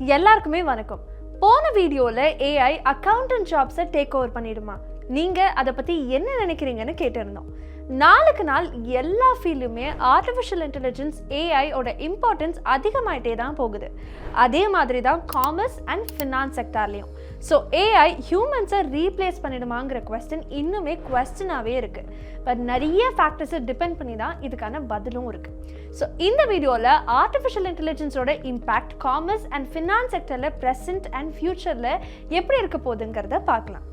எல்லாருக்குமே வணக்கம். போன வீடியோல AI அக்கவுண்டன்ட் ஜாப்ஸை டேக் ஓவர் பண்ணிடுமா? நீங்க அதை பத்தி என்ன நினைக்கிறீங்கன்னு கேட்டிருந்தோம். நாளுக்கு நாள் எல்லா ஃபீல்டுமே ஆர்டிஃபிஷியல் இன்டெலிஜென்ஸ் AI ஓட இம்பார்ட்டன்ஸ் அதிகமாயிட்டே தான் போகுது. அதே மாதிரி தான் காமர்ஸ் அண்ட் ஃபினான்ஸ் செக்டார்லையும். ஸோ AI ஹியூமன்ஸை ரீப்ளேஸ் பண்ணிடுமாங்கிற கொஸ்டின் இன்னுமே கொஸ்டினாகவே இருக்குது. பட் நிறைய ஃபேக்டர்ஸை டிபெண்ட் பண்ணி தான் இதுக்கான பதிலும் இருக்குது. ஸோ இந்த வீடியோவில் ஆர்டிஃபிஷியல் இன்டெலிஜென்ஸோட இம்பேக்ட் காமர்ஸ் அண்ட் ஃபினான்ஸ் செக்டரில் ப்ரெசென்ட் அண்ட் ஃபியூச்சரில் எப்படி இருக்க போகுதுங்கிறத பார்க்கலாம்.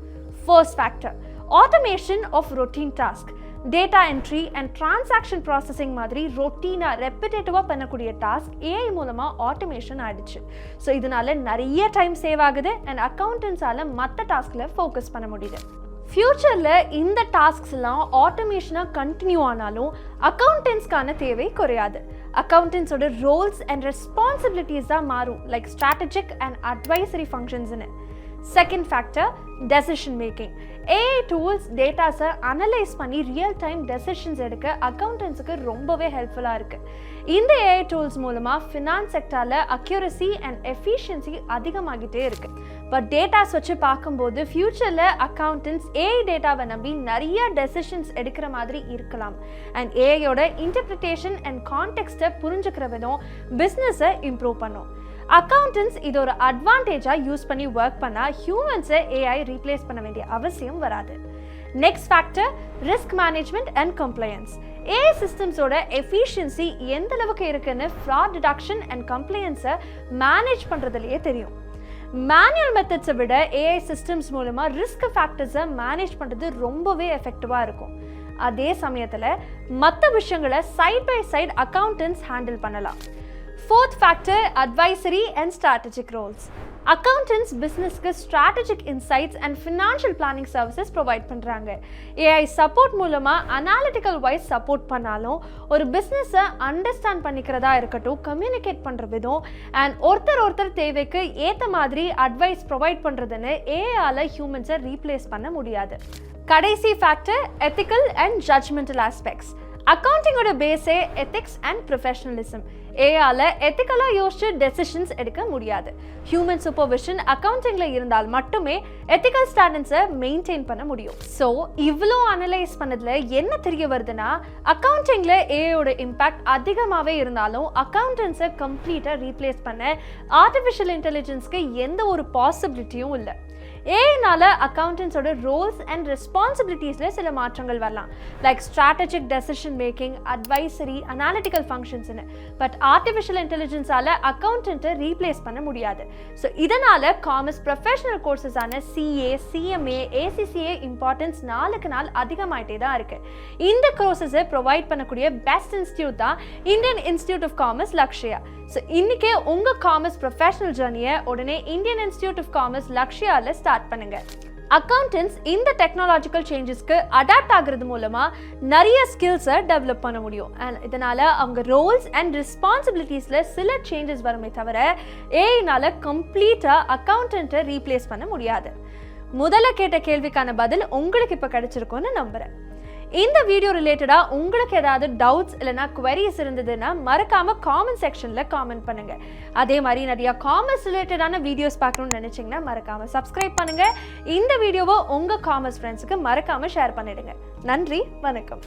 First factor, automation of routine task. Data entry and transaction processing மாதிரி ரொட்டீனாக ரெப்பிட்டேட்டிவாக பண்ணக்கூடிய டாஸ்க் AI மூலமாக ஆட்டோமேஷன் ஆகிடுச்சு. ஸோ இதனால நிறைய டைம் சேவ் ஆகுது அண்ட் அக்கௌண்டன்ஸால் மற்ற டாஸ்கில் ஃபோக்கஸ் பண்ண முடியுது. ஃப்யூச்சரில் இந்த டாஸ்க்ஸ் எல்லாம் ஆட்டோமேஷனாக கண்டினியூ ஆனாலும் அக்கௌண்டன்ஸ்க்கான தேவை குறையாது. அக்கௌண்டன்ஸோட ரோல்ஸ் அண்ட் ரெஸ்பான்சிபிலிட்டிஸ் தான் மாறும், லைக் ஸ்ட்ராட்டஜிக் அண்ட் அட்வைசரி ஃபங்க்ஷன்ஸ்னு. Second factor, decision making. AI tools டேட்டாஸை அனலைஸ் பண்ணி ரியல் டைம் டெசிஷன்ஸ் எடுக்க அக்கௌண்டன்ஸுக்கு ரொம்பவே ஹெல்ப்ஃபுல்லாக இருக்குது. இந்த AI டூல்ஸ் மூலமாக ஃபினான்ஸ் செக்டாரில் அக்யூரசி அண்ட் எஃபிஷியன்சி அதிகமாகிட்டே இருக்குது. பட் டேட்டாஸ் வச்சு பார்க்கும்போது ஃப்யூச்சரில் அக்கௌண்டன்ஸ் AI டேட்டாவை நம்பி நிறைய டெசிஷன்ஸ் எடுக்கிற மாதிரி இருக்கலாம். அண்ட் AIயோட இன்டர்பிரிட்டேஷன் அண்ட் கான்டெக்ஸ்ட்டை புரிஞ்சுக்கிற விதம் பிஸ்னஸை இம்ப்ரூவ் பண்ணும். அக்கௌண்டன்ஸ் இது ஒரு அட்வான்டேஜாக யூஸ் பண்ணி ஒர்க் பண்ணால் ஹியூமன்ஸை AI ரீப்ளேஸ் பண்ண வேண்டிய அவசியம் வராது. Next factor, risk management and compliance. AI சிஸ்டம்ஸோட எஃபிஷியன்சி எந்த அளவுக்கு இருக்குன்னு ஃப்ராட் டிடக்ஷன் அண்ட் கம்ப்ளையன்ஸை மேனேஜ் பண்ணுறதுலையே தெரியும். மேனுவல் மெத்தட்ஸை விட AI சிஸ்டம்ஸ் மூலமாக ரிஸ்க் ஃபேக்டர்ஸை மேனேஜ் பண்ணுறது ரொம்பவே எஃபெக்டிவாக இருக்கும். அதே சமயத்தில் மற்ற விஷயங்களை side by side accountants handle பண்ணலாம். Fourth factor, advisory and strategic roles. Accountants பிஸ்னஸ்க்கு strategic insights and financial planning services provide பண்ணுறாங்க. AI சப்போர்ட் மூலமாக அனாலிட்டிக்கல் வைஸ் சப்போர்ட் பண்ணாலும் ஒரு பிஸ்னஸை அண்டர்ஸ்டாண்ட் பண்ணிக்கிறதா இருக்கட்டும், கம்யூனிகேட் பண்ணுற விதம் அண்ட் ஒருத்தர் தேவைக்கு ஏற்ற மாதிரி அட்வைஸ் ப்ரொவைட் பண்ணுறதுன்னு AI-ஆல் ஹியூமன்ஸை ரீப்ளேஸ் பண்ண முடியாது. கடைசி factor, ethical and judgmental aspects. அக்கௌண்டிங்கோட பேஸே எத்திக்ஸ் அண்ட் ப்ரொஃபஷனலிசம். AI-ஆல் எத்திக்கலாக யோசிச்சு டெசிஷன்ஸ் எடுக்க முடியாது. ஹியூமன் சூப்பர்விஷன் அக்கௌண்டிங்கில் இருந்தால் மட்டுமே எத்திக்கல் ஸ்டாண்டர்ட்ஸை மெயின்டைன் பண்ண முடியும். ஸோ இவ்வளோ அனலைஸ் பண்ணதில் என்ன தெரிய வருதுன்னா, அக்கௌண்டிங்கில் AI-யோட இம்பேக்ட் அதிகமாகவே இருந்தாலும் அக்கௌண்டன்ஸை கம்ப்ளீட்டாக ரீப்ளேஸ் பண்ண ஆர்டிஃபிஷியல் இன்டெலிஜென்ஸ்க்கு எந்த ஒரு பாசிபிலிட்டியும் இல்லை. AI-னால அக்கௌண்டன்ஸோட ரோல்ஸ் அண்ட் ரெஸ்பான்சிபிலிட்டிஸில் சில மாற்றங்கள் வரலாம், like strategic decision making, advisory, analytical ஃபங்க்ஷன்ஸ்னு. பட் ஆர்டிஃபிஷியல் இன்டெலிஜென்ஸால் அக்கௌண்டன்ட்டை ரீப்ளேஸ் பண்ண முடியாது. ஸோ இதனால் காமர்ஸ் ப்ரொஃபஷனல் கோர்சஸான CA, CMA, ACCA இம்பார்ட்டன்ஸ் நாளுக்கு நாள் அதிகமாகிட்டே தான் இருக்குது. இந்த கோர்சஸை ப்ரொவைட் பண்ணக்கூடிய பெஸ்ட் இன்ஸ்டியூட் தான் Indian institute of commerce Lakshya. So இன்றைக்கே உங்கள் காமர்ஸ் ப்ரொஃபஷனல் ஜர்னியை உடனே இந்தியன் இன்ஸ்டியூட் ஆஃப் காமர்ஸ் லக்ஷ்யாவில் ஸ்டார்ட் பண்ணுங்கள். அக்கௌண்டன்ஸ் இந்த டெக்னாலஜிக்கல் சேஞ்சஸ்க்கு அடாப்ட் ஆகிறது மூலமாக நிறைய ஸ்கில்ஸை டெவலப் பண்ண முடியும். அண்ட் இதனால் அவங்க ரோல்ஸ் அண்ட் ரெஸ்பான்சிபிலிட்டிஸில் சில சேஞ்சஸ் வருமே தவிர AI-னால கம்ப்ளீட்டாக அக்கௌண்டன்ட்டை ரீப்ளேஸ் பண்ண முடியாது. முதல்ல கேட்ட கேள்விக்கான பதில் உங்களுக்கு இப்போ கிடைச்சிருக்கும்னு நம்புகிறேன். இந்த வீடியோ ரிலேட்டடாக உங்களுக்கு ஏதாவது டவுட்ஸ் இல்லைனா குவரிஸ் இருந்ததுன்னா மறக்காமல் காமெண்ட் செக்ஷனில் காமெண்ட் பண்ணுங்கள். அதே மாதிரி நிறையா காமர்ஸ் ரிலேட்டடான வீடியோஸ் பார்க்கணும்னு நினச்சிங்கன்னா மறக்காமல் சப்ஸ்கிரைப் பண்ணுங்கள். இந்த வீடியோவை உங்கள் காமர்ஸ் ஃப்ரெண்ட்ஸுக்கு மறக்காமல் ஷேர் பண்ணிடுங்க. நன்றி, வணக்கம்.